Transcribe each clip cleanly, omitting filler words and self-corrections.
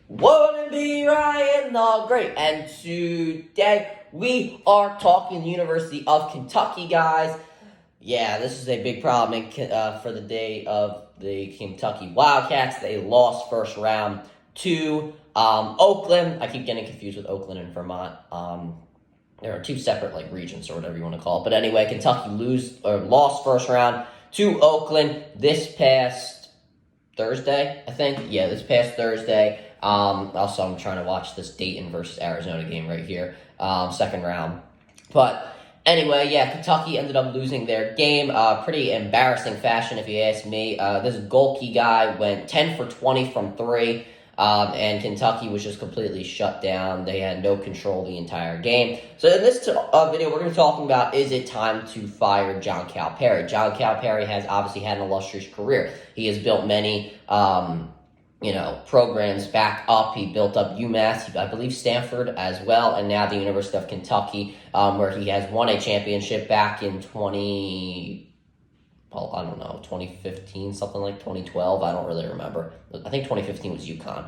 Wouldn't be Ryan the Great, and today we are talking the University of Kentucky, guys. Yeah, this is a big problem for the day of the Kentucky Wildcats. They lost first round to Oakland. I keep getting confused with Oakland and Vermont. There are two separate regions or whatever you want to call it. But anyway, Kentucky lost first round to Oakland this past Thursday, I think. Yeah, this past Thursday. Also, I'm trying to watch this Dayton versus Arizona game right here, second round. But anyway, yeah, Kentucky ended up losing their game. Pretty embarrassing fashion, if you ask me. This Golke guy went 10 for 20 from three. And Kentucky was just completely shut down. They had no control the entire game. So in this video, we're going to be talking about, is it time to fire John Calipari? John Calipari has obviously had an illustrious career. He has built many, programs back up. He built up UMass, I believe Stanford as well, and now the University of Kentucky, where he has won a championship back in 2015, something like 2012. I don't really remember. I think 2015 was UConn.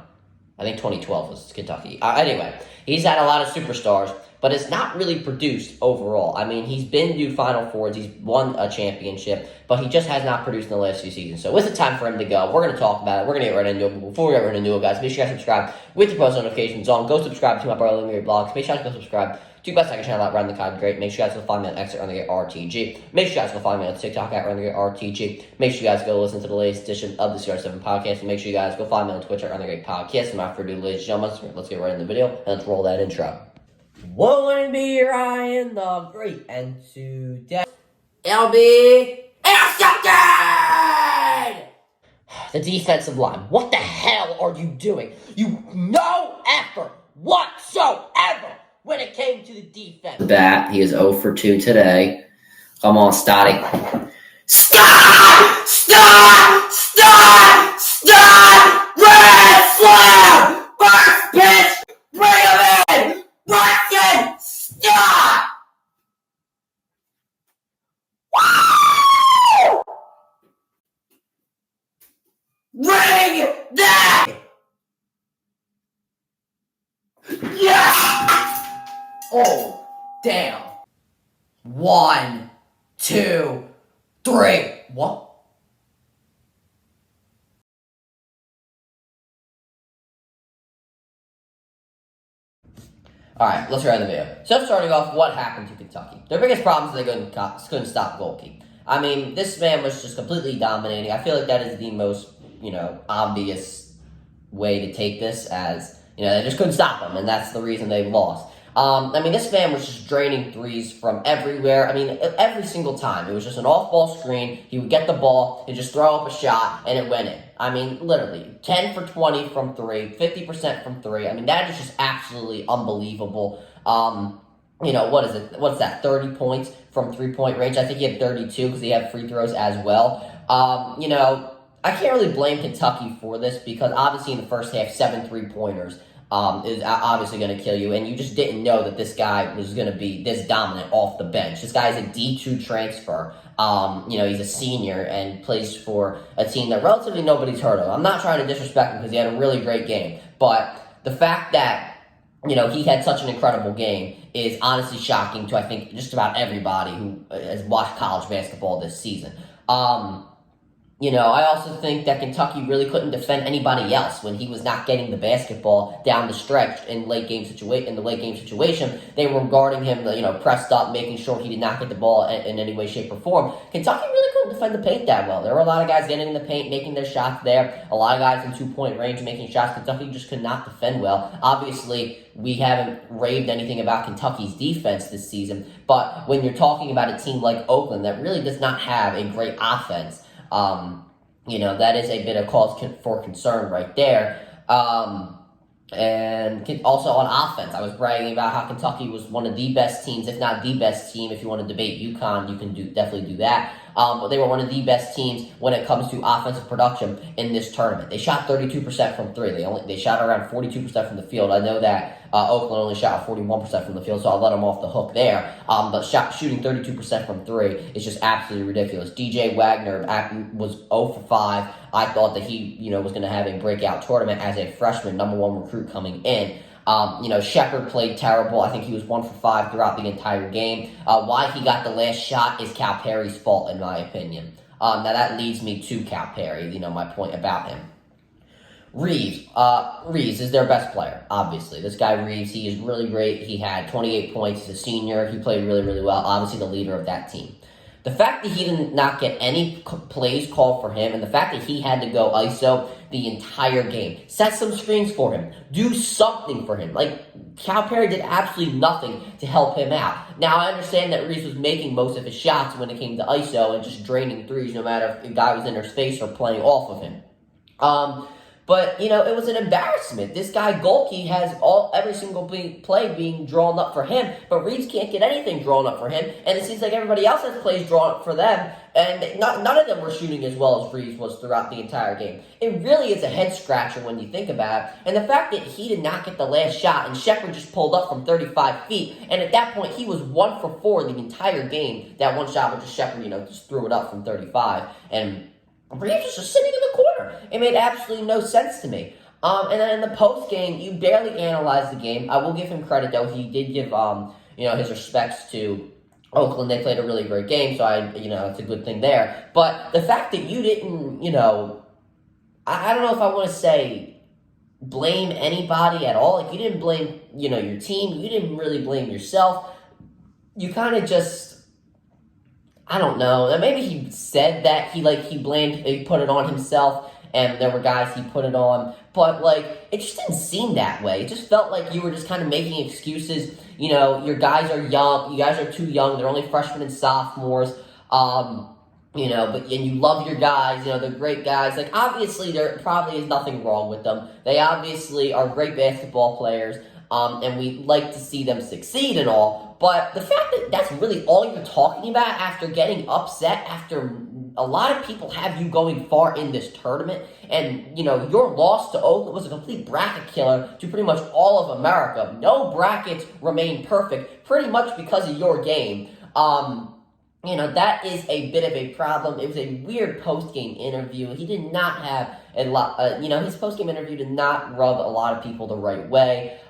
I think 2012 was Kentucky. Anyway, he's had a lot of superstars, but it's not really produced overall. I mean, he's been to Final Fours. He's won a championship, but he just has not produced in the last few seasons. So it's the time for him to go. We're going to talk about it. We're going to get right into it. But before we get right into it, guys, make sure you guys subscribe with your post notifications on. Go subscribe to my brother Lemire blogs. Make sure you guys go subscribe to best second channel at Run the Cod Great. Make sure you guys go find me on X at Run the Great RTG. Make sure you guys go find me on TikTok at Run the Great RTG. Make sure you guys go listen to the latest edition of the CR7 podcast. And make sure you guys go find me on Twitch at Run the Great Podcast. And without further ado, ladies and gentlemen, let's get right into the video and let's roll that intro. Won't be Ryan the Great, and today it'll be intercepted! The defensive line. What the hell are you doing? No effort whatsoever when it came to the defense. Bat, he is 0 for 2 today. Come on, Stotty. Stop! Stop! Stop! Stop! Red Slam! First pitch! Bring him in! Braxton! Stop! Woo! Ring that! Yes! Oh, damn. 1, 2, 3. What? Alright, let's start the video. So starting off, what happened to Kentucky? Their biggest problem is they couldn't stop Golke. I mean, this man was just completely dominating. I feel like that is the most, obvious way to take this as, they just couldn't stop him, and that's the reason they lost. This man was just draining threes from everywhere. I mean, every single time. It was just an off-ball screen. He would get the ball, he'd just throw up a shot, and it went in. I mean, literally, 10 for 20 from three, 50% from three. I mean, that is just absolutely unbelievable. What is it? What's that, 30 points from three-point range? I think he had 32 because he had free throws as well. I can't really blame Kentucky for this because obviously in the first half, 7 three-pointers is obviously going to kill you, and you just didn't know that this guy was going to be this dominant off the bench. This guy's a D2 transfer. He's a senior and plays for a team that relatively nobody's heard of. I'm not trying to disrespect him because he had a really great game, but the fact that, he had such an incredible game is honestly shocking to, I think, just about everybody who has watched college basketball this season. I also think that Kentucky really couldn't defend anybody else when he was not getting the basketball down the stretch in the late game situation. They were guarding him, pressed up, making sure he did not get the ball in any way, shape, or form. Kentucky really couldn't defend the paint that well. There were a lot of guys getting in the paint, making their shots there. A lot of guys in 2-point range making shots. Kentucky just could not defend well. Obviously, we haven't raved anything about Kentucky's defense this season, but when you're talking about a team like Oakland that really does not have a great offense, that is a bit of cause for concern right there. And also on offense, I was bragging about how Kentucky was one of the best teams, if not the best team. If you want to debate UConn, you can definitely do that. but they were one of the best teams when it comes to offensive production in this tournament. They shot 32% from three. They shot around 42% from the field. I know that Oakland only shot 41% from the field, so I'll let them off the hook there. But shooting 32% from three is just absolutely ridiculous. DJ Wagner was 0 for 5. I thought that he, was going to have a breakout tournament as a freshman, number 1 recruit coming in. Shepard played terrible. I think he was 1 for 5 throughout the entire game. Why he got the last shot is Calipari's fault, in my opinion. Now that leads me to Calipari, my point about him. Reeves is their best player, obviously. This guy Reeves, he is really great. He had 28 points as a senior. He played really, really well. Obviously the leader of that team. The fact that he did not get any plays called for him, and the fact that he had to go ISO the entire game, set some screens for him, do something for him. Calipari did absolutely nothing to help him out. Now, I understand that Reeves was making most of his shots when it came to ISO and just draining threes, no matter if the guy was in his face or playing off of him. But, it was an embarrassment. This guy, Golke, has every single play being drawn up for him, but Reeves can't get anything drawn up for him, and it seems like everybody else has plays drawn up for them, and none of them were shooting as well as Reeves was throughout the entire game. It really is a head-scratcher when you think about it, and the fact that he did not get the last shot, and Shepard just pulled up from 35 feet, and at that point, he was 1 for 4 the entire game. That one shot was just Shepard, just threw it up from 35, and Reeves was just sitting in the corner. It made absolutely no sense to me. And then in the post game, you barely analyzed the game. I will give him credit though; he did give his respects to Oakland. They played a really great game, so it's a good thing there. But the fact that you didn't, I don't know if I want to say blame anybody at all. You didn't blame your team. You didn't really blame yourself. You kind of just. I don't know. Maybe he said that he put it on himself, and there were guys he put it on, but it just didn't seem that way. It just felt like you were just kind of making excuses. Your guys are young. You guys are too young. They're only freshmen and sophomores. And you love your guys. They're great guys. Obviously, there probably is nothing wrong with them. They obviously are great basketball players. And we like to see them succeed and all, but the fact that that's really all you're talking about after getting upset, after a lot of people have you going far in this tournament, and, your loss to Oakland was a complete bracket killer to pretty much all of America. No brackets remain perfect, pretty much because of your game. That is a bit of a problem. It was a weird post-game interview. He did not have a lot, his post-game interview did not rub a lot of people the right way.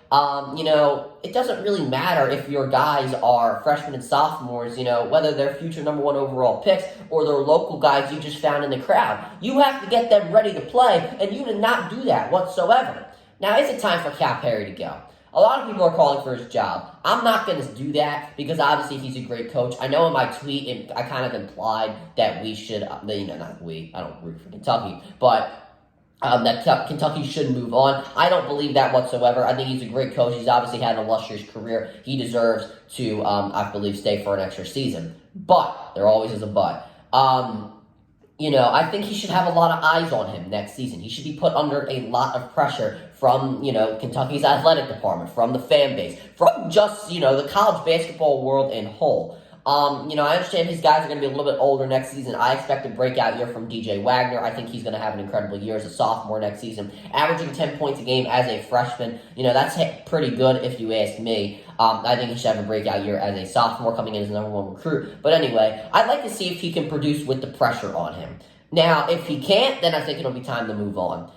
It doesn't really matter if your guys are freshmen and sophomores, whether they're future number 1 overall picks or they're local guys you just found in the crowd. You have to get them ready to play, and you did not do that whatsoever. Now, is it time for Calipari to go? A lot of people are calling for his job. I'm not going to do that because obviously he's a great coach. I know in my tweet, I kind of implied that we should, not we, I don't root for Kentucky, but that Kentucky should move on. I don't believe that whatsoever. I think he's a great coach. He's obviously had an illustrious career. He deserves to, I believe, stay for an extra season. But, there always is a but. I think he should have a lot of eyes on him next season. He should be put under a lot of pressure from, Kentucky's athletic department, from the fan base, from just, the college basketball world in whole. I understand his guys are going to be a little bit older next season. I expect a breakout year from DJ Wagner. I think he's going to have an incredible year as a sophomore next season, averaging 10 points a game as a freshman. That's pretty good if you ask me. I think he should have a breakout year as a sophomore coming in as the number 1 recruit. But anyway, I'd like to see if he can produce with the pressure on him. Now, if he can't, then I think it'll be time to move on.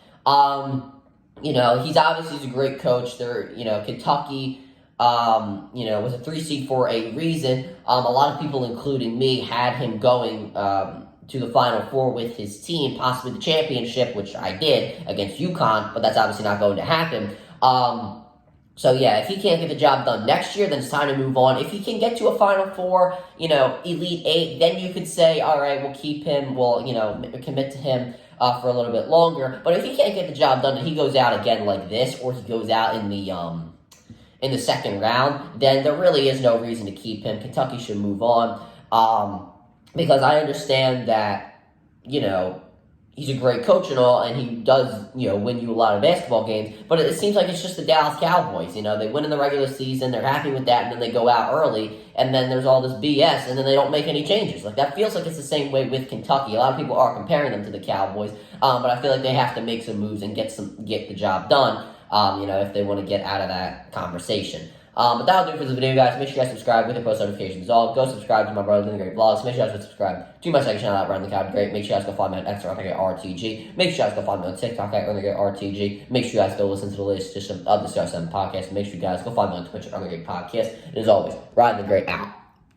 He's obviously a great coach. Kentucky was a 3 seed for a reason. A lot of people, including me, had him going to the Final Four with his team, possibly the championship, which I did against UConn, but that's obviously not going to happen. If he can't get the job done next year, then it's time to move on. If he can get to a Final Four, Elite 8, then you could say, all right, we'll keep him, we'll, commit to him for a little bit longer. But if he can't get the job done and he goes out again like this, or he goes out in the second round, then there really is no reason to keep him. Kentucky should move on, because I understand that, he's a great coach and all, and he does, win you a lot of basketball games, but it seems like it's just the Dallas Cowboys. They win in the regular season, they're happy with that, and then they go out early, and then there's all this BS, and then they don't make any changes. Like, that feels like it's the same way with Kentucky. A lot of people are comparing them to the Cowboys, but I feel like they have to make some moves and get the job done, if they want to get out of that conversation. But that'll do it for this video, guys. Make sure you guys subscribe with the post notifications. Go subscribe to my brother doing the great vlogs. Make sure you guys subscribe to my second channel at Run the Cowboy Great. Make sure you guys go follow me on X at RTG. Make sure you guys go follow me on TikTok at Run the Great RTG. Make sure you guys go listen to the latest edition of the CR7 podcast. Make sure you guys go follow me on Twitch at Run the Great Podcast. And as always, Run the Great out.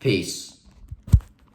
Peace.